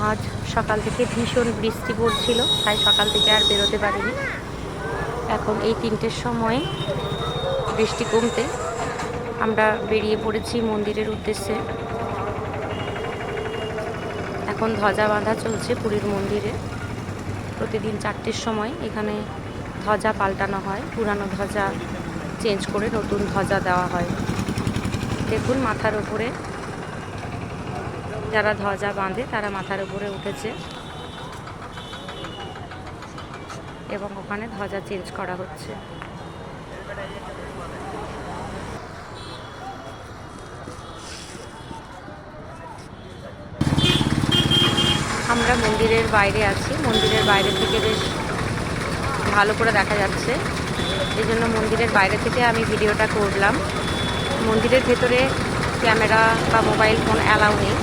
আজ সকাল থেকে ভীষণ বৃষ্টি পড়ছিল, তাই সকাল থেকে আর বেরোতে পারিনি। এখন এই 3টের সময় বৃষ্টি কমতে আমরা বেরিয়ে পড়েছি মন্দিরের উদ্দেশ্যে। এখন ধ্বজা বাঁধা চলছে পুরীর মন্দিরে। প্রতিদিন 4টের সময় এখানে ধ্বজা পাল্টানো হয়, পুরানো ধ্বজা চেঞ্জ করে নতুন ধ্বজা দেওয়া হয়। দেখুন মাথার উপরে যারা ধ্বজা বাঁধে তারা মাথার উপরে উঠেছে এবং ওখানে ধ্বজা চেঞ্জ করা হচ্ছে। আমরা মন্দিরের বাইরে আছি, মন্দিরের বাইরে থেকে বেশ ভালো করে দেখা যাচ্ছে, এই জন্য মন্দিরের বাইরে থেকে আমি ভিডিওটা করলাম। মন্দিরের ভেতরে ক্যামেরা বা মোবাইল ফোন অ্যালাউ নেই।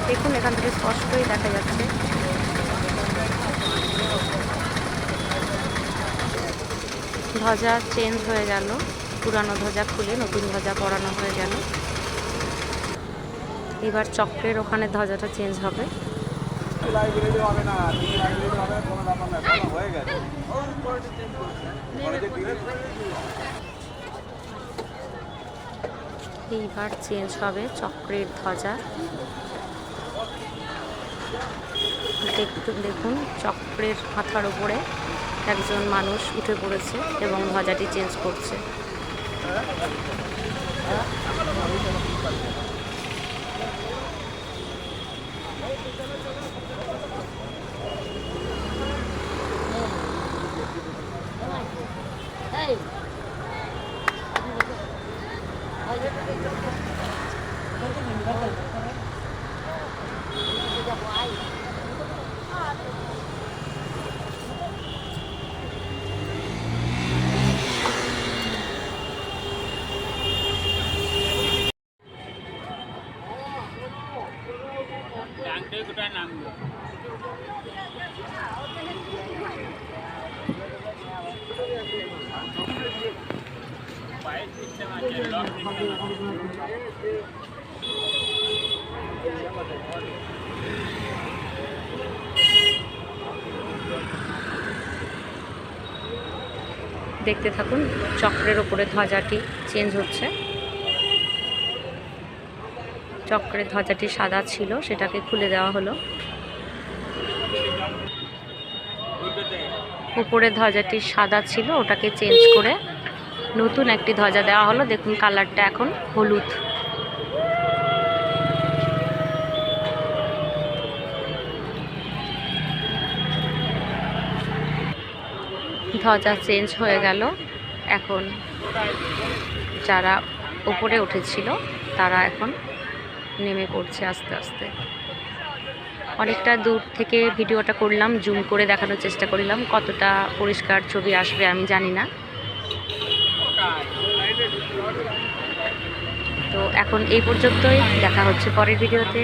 দেখুন এখান থেকে স্পষ্টই দেখা যাচ্ছে। ধ্বজা চেঞ্জ হয়ে গেল, পুরানো ধ্বজা খুলে নতুন ধ্বজা পরানো হয়ে গেল। এবার চক্রের ওখানে ধ্বজাটা চেঞ্জ হবে। এইবার চেঞ্জ হবে চক্রের ধ্বজা। দেখুন চক্রের মাথার উপরে একজন মানুষ উঠে পড়েছে এবং ধ্বজাটি চেঞ্জ করছে। দেখতে থাকুন, চক্রের ওপরে ধ্বজাটি চেঞ্জ হচ্ছে। চক্রের ধ্বজাটি সাদা ছিল, সেটাকে খুলে দেওয়া হলো। উপরে ধ্বজাটি সাদা ছিল, ওটাকে চেঞ্জ করে নতুন একটি ধ্বজা দেওয়া হলো। দেখুন কালারটা এখন হলুদ। ধ্বজা চেঞ্জ হয়ে গেল। এখন যারা উপরে উঠেছিল তারা এখন নেমে পড়ছে আস্তে আস্তে। অনেকটা দূর থেকে ভিডিওটা করলাম, জুম করে দেখানোর চেষ্টা করলাম। কতটা পরিষ্কার ছবি আসবে আমি জানি না। তো এখন এই পর্যন্তই, দেখা হচ্ছে পরের ভিডিওতে।